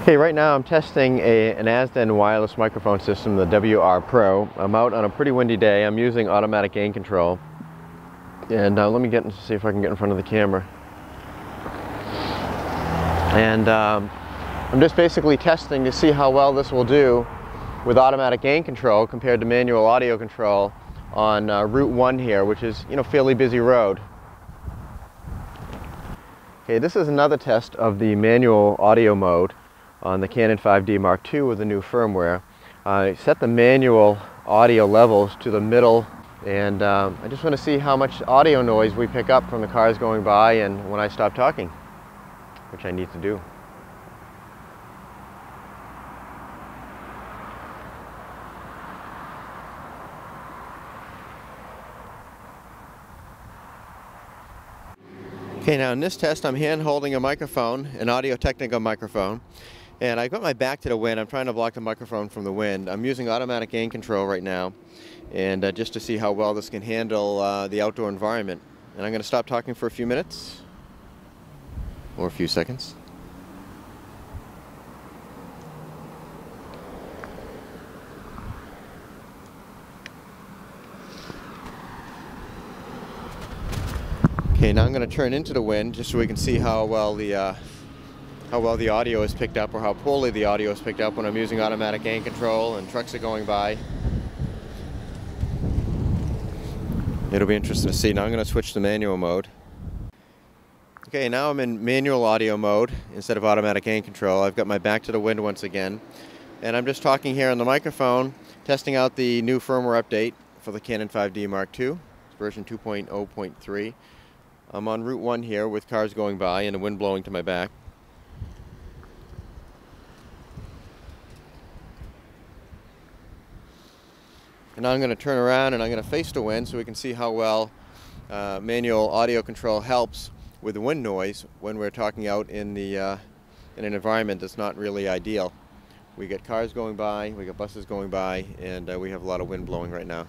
Okay, right now I'm testing an Asden wireless microphone system, the WR Pro. I'm out on a pretty windy day. I'm using automatic gain control. And let me see if I can get in front of the camera. And I'm just basically testing to see how well this will do with automatic gain control compared to manual audio control on Route 1 here, which is, fairly busy road. Okay, this is another test of the manual audio mode on the Canon 5D Mark II with the new firmware. I set the manual audio levels to the middle, and I just want to see how much audio noise we pick up from the cars going by and when I stop talking, which I need to do. Okay, now in this test I'm hand holding a microphone, an Audio-Technica microphone, and I've got my back to the wind. I'm trying to block the microphone from the wind. I'm using automatic gain control right now, and just to see how well this can handle the outdoor environment. And I'm going to stop talking for a few minutes, or a few seconds. Okay, now I'm going to turn into the wind just so we can see how well the audio is picked up, or how poorly the audio is picked up when I'm using automatic gain control and trucks are going by. It'll be interesting to see. Now I'm going to switch to manual mode. Okay, now I'm in manual audio mode instead of automatic gain control. I've got my back to the wind once again, and I'm just talking here on the microphone, testing out the new firmware update for the Canon 5D Mark II, version 2.0.3. I'm on Route 1 here with cars going by and the wind blowing to my back. And now I'm going to turn around and I'm going to face the wind so we can see how well manual audio control helps with the wind noise when we're talking out in an environment that's not really ideal. We get cars going by, we got buses going by, and we have a lot of wind blowing right now.